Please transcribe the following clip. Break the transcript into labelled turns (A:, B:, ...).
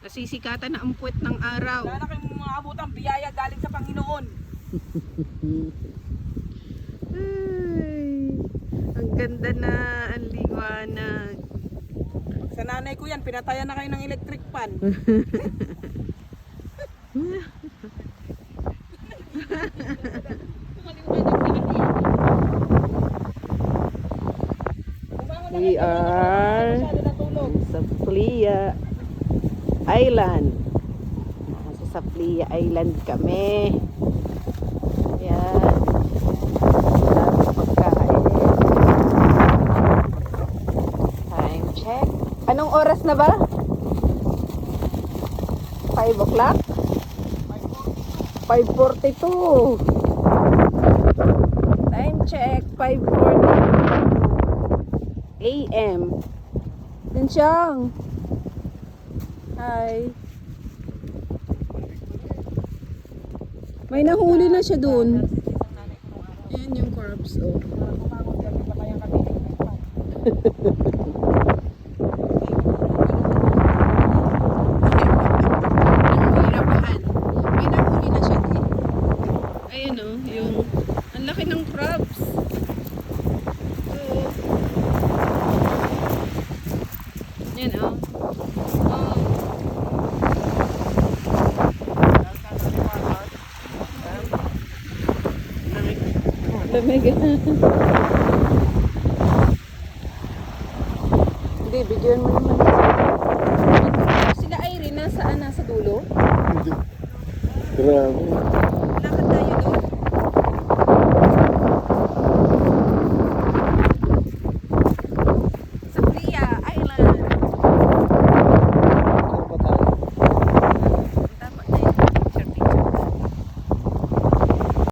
A: Nasisikatan na ang puwet ng araw.
B: Wala na kayong mga abutang biyaya galing sa Panginoon.
A: Ay, ang ganda na, ang liwanag.
B: Sa nanay ko yan, pinatayan na kayo ng electric fan.
A: We are sa Saplia Island. Sa Saplia Island kami. Ayan. Daming pagkain. Time check. Anong oras na ba? 5 o'clock? 5:42. Time check. 5:42 AM. Densyang. Hi. May nahuli na siya dun. Ayan yung corpse, oh. Nahirapahan. May nahuli na siya dun. Ayan, oh. Yung, ang laki ng crabs. Yan oh. Lamig. Hindi, bigyan mo naman. Sila Irene, nasaan? Nasa dulo?
C: Hindi. Grabe.